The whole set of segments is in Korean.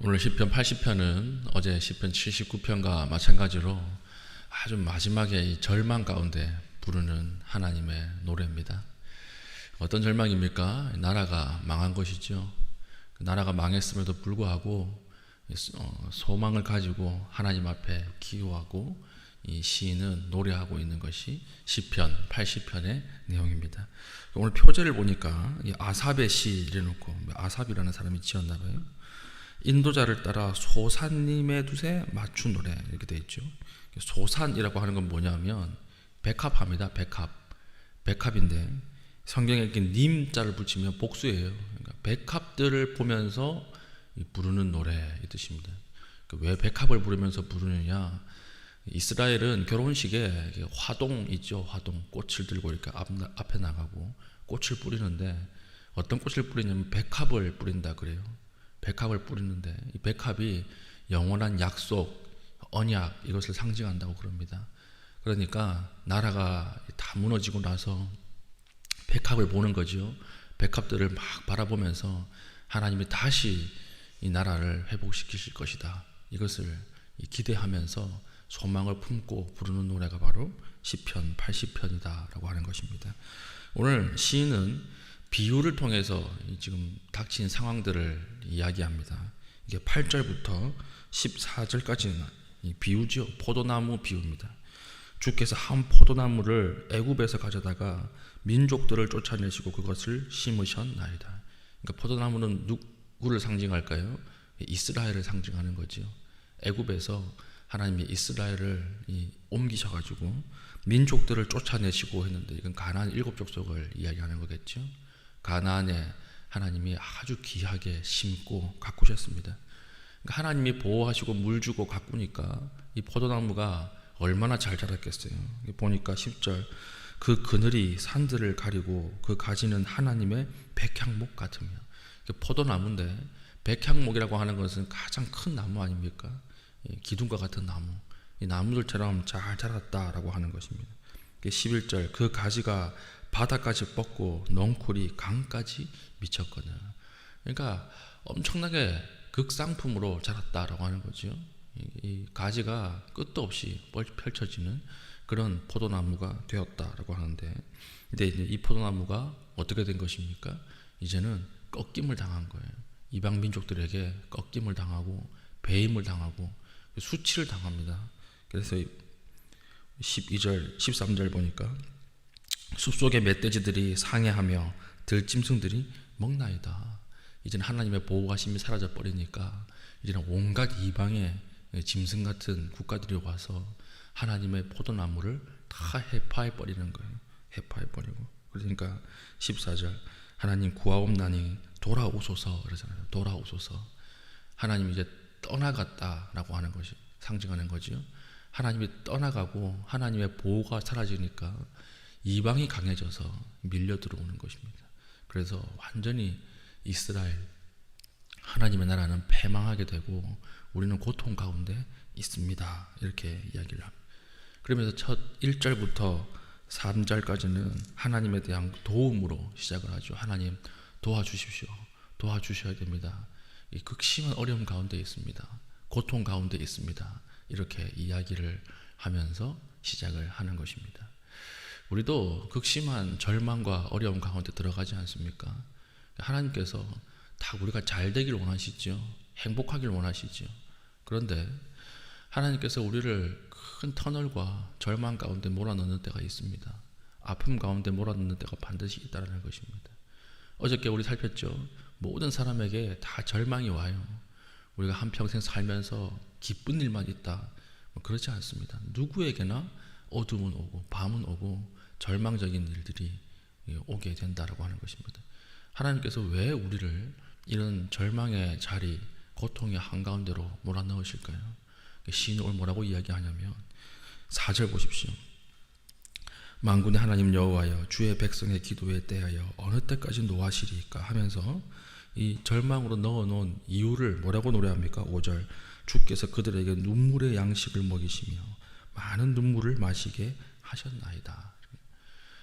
오늘 시편 80편은 어제 시편 79편과 마찬가지로 아주 마지막에 이 절망 가운데 부르는 하나님의 노래입니다. 어떤 절망입니까? 나라가 망한 것이죠. 나라가 망했음에도 불구하고 소망을 가지고 하나님 앞에 기도하고 이 시인은 노래하고 있는 것이 시편 80편의 내용입니다. 오늘 표제를 보니까 아삽의 시 이래놓고, 아삽이라는 사람이 지었나 봐요. 인도자를 따라 소산님의 돛에 맞춘 노래, 이렇게 되어 있죠. 소산이라고 하는 건 뭐냐면 백합합니다. 백합인데 성경에 이렇게 님자를 붙이면 복수예요. 그러니까 백합들을 보면서 부르는 노래, 이 뜻입니다. 왜 백합을 부르면서 부르느냐? 이스라엘은 결혼식에 화동 있죠. 화동, 꽃을 들고 이렇게 앞에 나가고 꽃을 뿌리는데, 어떤 꽃을 뿌리냐면 백합을 뿌린다 그래요. 백합을 뿌리는데 이 백합이 영원한 약속, 언약, 이것을 상징한다고 그럽니다. 그러니까 나라가 다 무너지고 나서 백합을 보는 거죠. 백합들을 막 바라보면서 하나님이 다시 이 나라를 회복시키실 것이다, 이것을 기대하면서 소망을 품고 부르는 노래가 바로 시편 80편이다 라고 하는 것입니다. 오늘 시인은 비유를 통해서 지금 닥친 상황들을 이야기합니다. 이게 8절부터 14절까지는 비유죠. 포도나무 비유입니다. 주께서 한 포도나무를 애굽에서 가져다가 민족들을 쫓아내시고 그것을 심으셨나이다. 그러니까 포도나무는 누구를 상징할까요? 이스라엘을 상징하는 거죠. 애굽에서 하나님이 이스라엘을 옮기셔가지고 민족들을 쫓아내시고 했는데, 이건 가나안 7족속을 이야기하는 거겠죠. 가나안에 하나님이 아주 귀하게 심고 가꾸셨습니다. 그러니까 하나님이 보호하시고 물 주고 가꾸니까 이 포도나무가 얼마나 잘 자랐겠어요. 보니까 10절, 그 그늘이 산들을 가리고 그 가지는 하나님의 백향목 같으며. 포도나무인데 백향목이라고 하는 것은 가장 큰 나무 아닙니까? 기둥과 같은 나무, 이 나무들처럼 잘 자랐다라고 하는 것입니다. 11절, 그 가지가 바다까지 뻗고 넝쿨이 강까지 미쳤거든. 그러니까 엄청나게 극상품으로 자랐다라고 하는 거죠. 이 가지가 끝도 없이 펼쳐지는 그런 포도나무가 되었다라고 하는데, 근데 이제 이 포도나무가 어떻게 된 것입니까? 이제는 꺾임을 당한 거예요. 이방 민족들에게 꺾임을 당하고 배임을 당하고 수치를 당합니다. 그래서 12절, 13절 보니까 숲속의 멧돼지들이 상해하며 들짐승들이 먹나이다. 이제는 하나님의 보호하심이 사라져 버리니까 이제는 온갖 이방의 짐승 같은 국가들이 와서 하나님의 포도나무를 다 해파해 버리는 거예요. 해파해 버리고. 그러니까 14절, 하나님 구하옵나니 돌아오소서 그러잖아요. 돌아오소서. 하나님이 이제 떠나갔다라고 하는 것이 상징하는 거죠. 하나님이 떠나가고 하나님의 보호가 사라지니까 이방이 강해져서 밀려 들어오는 것입니다. 그래서 완전히 이스라엘, 하나님의 나라는 패망하게 되고 우리는 고통 가운데 있습니다, 이렇게 이야기를 합니다. 그러면서 첫 1절부터 3절까지는 하나님에 대한 도움으로 시작을 하죠. 하나님 도와주십시오. 도와주셔야 됩니다. 이 극심한 어려움 가운데 있습니다. 고통 가운데 있습니다. 이렇게 이야기를 하면서 시작을 하는 것입니다. 우리도 극심한 절망과 어려움 가운데 들어가지 않습니까? 하나님께서 다 우리가 잘 되기를 원하시죠. 행복하기를 원하시죠. 그런데 하나님께서 우리를 큰 터널과 절망 가운데 몰아넣는 때가 있습니다. 아픔 가운데 몰아넣는 때가 반드시 있다는 것입니다. 어저께 우리 살폈죠. 모든 사람에게 다 절망이 와요. 우리가 한평생 살면서 기쁜 일만 있다, 그렇지 않습니다. 누구에게나 어둠은 오고 밤은 오고 절망적인 일들이 오게 된다라고 하는 것입니다. 하나님께서 왜 우리를 이런 절망의 자리, 고통의 한가운데로 몰아넣으실까요? 시인은 오늘 뭐라고 이야기하냐면 4절 보십시오. 만군의 하나님 여호와여, 주의 백성의 기도에 대하여 어느 때까지 노하시리까 하면서 이 절망으로 넣어놓은 이유를 뭐라고 노래합니까? 5절, 주께서 그들에게 눈물의 양식을 먹이시며 많은 눈물을 마시게 하셨나이다.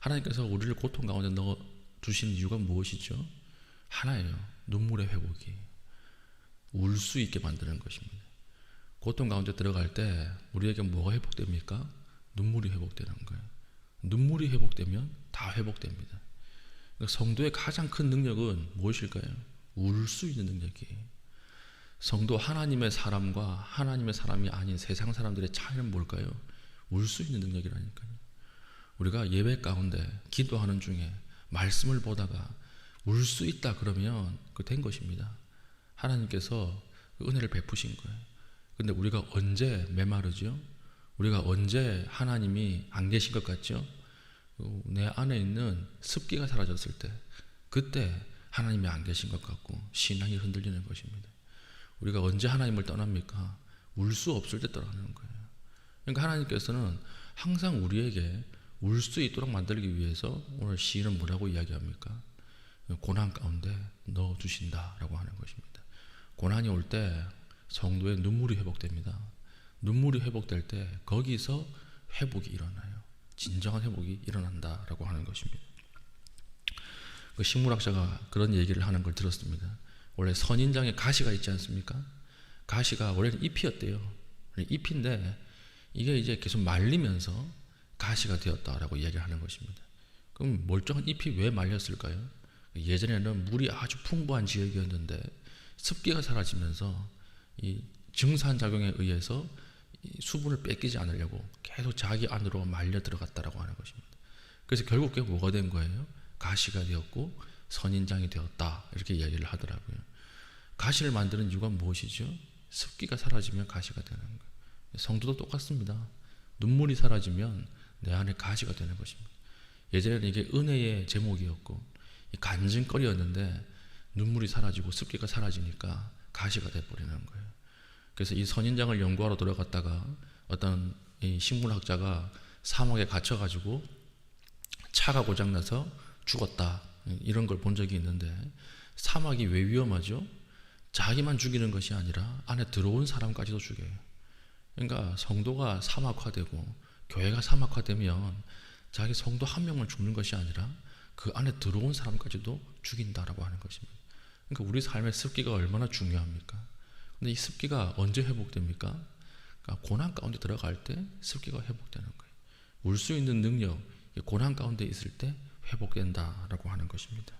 하나님께서 우리를 고통 가운데 넣어주신 이유가 무엇이죠? 하나예요. 눈물의 회복이. 울 수 있게 만드는 것입니다. 고통 가운데 들어갈 때 우리에게 뭐가 회복됩니까? 눈물이 회복되는 거예요. 눈물이 회복되면 다 회복됩니다. 그러니까 성도의 가장 큰 능력은 무엇일까요? 울 수 있는 능력이에요. 성도 하나님의 사람과 하나님의 사람이 아닌 세상 사람들의 차이는 뭘까요? 울 수 있는 능력이라니까요. 우리가 예배 가운데 기도하는 중에 말씀을 보다가 울 수 있다 그러면 그 된 것입니다. 하나님께서 그 은혜를 베푸신 거예요. 근데 우리가 언제 메마르죠? 우리가 언제 하나님이 안 계신 것 같죠? 내 안에 있는 습기가 사라졌을 때, 그때 하나님이 안 계신 것 같고 신앙이 흔들리는 것입니다. 우리가 언제 하나님을 떠납니까? 울 수 없을 때 떠나는 거예요. 그러니까 하나님께서는 항상 우리에게 울 수 있도록 만들기 위해서 오늘 시인은 뭐라고 이야기합니까? 고난 가운데 넣어주신다라고 하는 것입니다. 고난이 올 때 성도의 눈물이 회복됩니다. 눈물이 회복될 때 거기서 회복이 일어나요. 진정한 회복이 일어난다라고 하는 것입니다. 그 식물학자가 그런 얘기를 하는 걸 들었습니다. 원래 선인장에 가시가 있지 않습니까? 가시가 원래는 잎이었대요. 잎인데 이게 이제 계속 말리면서 가시가 되었다라고 이야기를 하는 것입니다. 그럼 멀쩡한 잎이 왜 말렸을까요? 예전에는 물이 아주 풍부한 지역이었는데 습기가 사라지면서 이 증산작용에 의해서 이 수분을 뺏기지 않으려고 계속 자기 안으로 말려 들어갔다라고 하는 것입니다. 그래서 결국 그게 뭐가 된 거예요? 가시가 되었고 선인장이 되었다, 이렇게 이야기를 하더라고요. 가시를 만드는 이유가 무엇이죠? 습기가 사라지면 가시가 되는 거예요. 성도도 똑같습니다. 눈물이 사라지면 내 안에 가시가 되는 것입니다. 예전에는 이게 은혜의 제목이었고 간증거리였는데 눈물이 사라지고 습기가 사라지니까 가시가 돼버리는 거예요. 그래서 이 선인장을 연구하러 들어갔다가 어떤 이 식물학자가 사막에 갇혀가지고 차가 고장나서 죽었다, 이런 걸 본 적이 있는데, 사막이 왜 위험하죠? 자기만 죽이는 것이 아니라 안에 들어온 사람까지도 죽여요. 그러니까 성도가 사막화되고 교회가 사막화되면 자기 성도 한 명만 죽는 것이 아니라 그 안에 들어온 사람까지도 죽인다라고 하는 것입니다. 그러니까 우리 삶의 습기가 얼마나 중요합니까? 근데 이 습기가 언제 회복됩니까? 그러니까 고난 가운데 들어갈 때 습기가 회복되는 거예요. 울 수 있는 능력, 고난 가운데 있을 때 회복된다라고 하는 것입니다.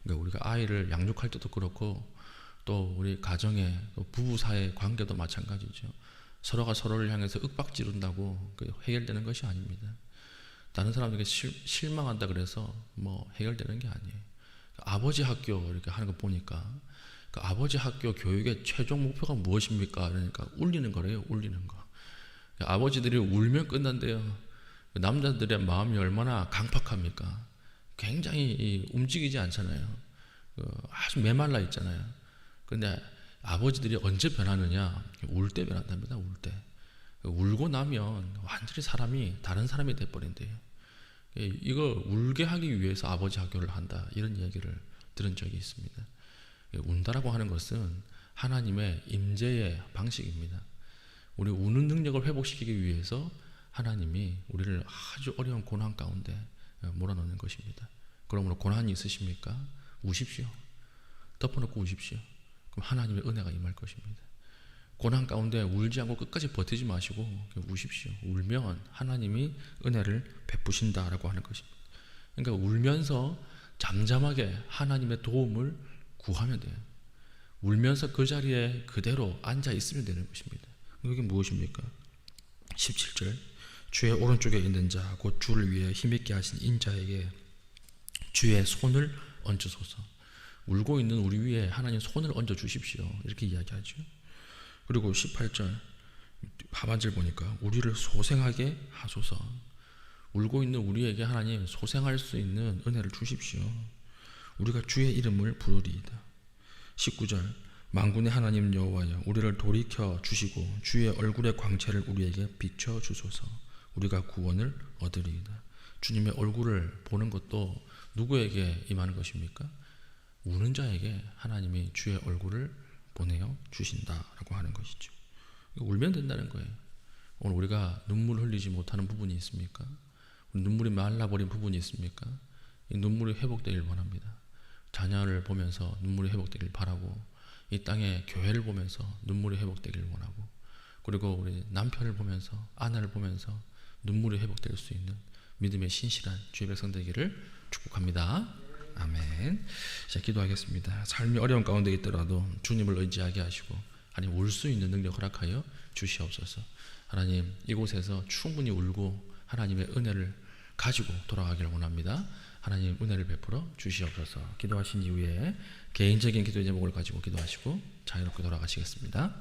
그러니까 우리가 아이를 양육할 때도 그렇고 또 우리 가정의 부부 사이의 관계도 마찬가지죠. 서로가 서로를 향해서 윽박지른다고 해결되는 것이 아닙니다. 다른 사람에게 실망한다 그래서 뭐 해결되는 게 아니에요. 아버지 학교 이렇게 하는 거 보니까 그 아버지 학교 교육의 최종 목표가 무엇입니까? 그러니까 울리는 거래요. 울리는 거. 아버지들이 울면 끝난대요. 남자들의 마음이 얼마나 강팍합니까? 굉장히 움직이지 않잖아요. 아주 메말라 있잖아요. 그런데 아버지들이 언제 변하느냐? 울 때 변한답니다. 울 때. 울고 나면 완전히 사람이 다른 사람이 돼버린대요. 이걸 울게 하기 위해서 아버지 학교를 한다, 이런 얘기를 들은 적이 있습니다. 운다라고 하는 것은 하나님의 임재의 방식입니다. 우리 우는 능력을 회복시키기 위해서 하나님이 우리를 아주 어려운 고난 가운데 몰아넣는 것입니다. 그러므로 고난이 있으십니까? 우십시오. 덮어놓고 우십시오. 그럼 하나님의 은혜가 임할 것입니다. 고난 가운데 울지 않고 끝까지 버티지 마시고 우십시오. 울면 하나님이 은혜를 베푸신다라고 하는 것입니다. 그러니까 울면서 잠잠하게 하나님의 도움을 구하면 돼요. 울면서 그 자리에 그대로 앉아 있으면 되는 것입니다. 이게 무엇입니까? 17절, 주의 오른쪽에 있는 자 곧 주를 위해 힘있게 하신 인자에게 주의 손을 얹으소서. 울고 있는 우리 위에 하나님 손을 얹어 주십시오, 이렇게 이야기하죠. 그리고 18절 하반절 보니까 우리를 소생하게 하소서. 울고 있는 우리에게 하나님 소생할 수 있는 은혜를 주십시오. 우리가 주의 이름을 부르리이다. 19절 만군의 하나님 여호와여, 우리를 돌이켜 주시고 주의 얼굴의 광채를 우리에게 비춰 주소서. 우리가 구원을 얻으리이다. 주님의 얼굴을 보는 것도 누구에게 임하는 것입니까? 우는 자에게 하나님이 주의 얼굴을 보내어 주신다라고 하는 것이죠. 울면 된다는 거예요. 오늘 우리가 눈물 흘리지 못하는 부분이 있습니까? 눈물이 말라버린 부분이 있습니까? 이 눈물이 회복되길 원합니다. 자녀를 보면서 눈물이 회복되길 바라고, 이 땅의 교회를 보면서 눈물이 회복되기를 원하고, 그리고 우리 남편을 보면서, 아내를 보면서 눈물이 회복될 수 있는 믿음의 신실한 주의 백성 되기를 축복합니다. 아멘. 자, 기도하겠습니다. 삶이 어려운 가운데 있더라도 주님을 의지하게 하시고 하나님 울 수 있는 능력 허락하여 주시옵소서. 하나님, 이곳에서 충분히 울고 하나님의 은혜를 가지고 돌아가기를 원합니다. 하나님 은혜를 베풀어 주시옵소서. 기도하신 이후에 개인적인 기도 제목을 가지고 기도하시고 자유롭게 돌아가시겠습니다.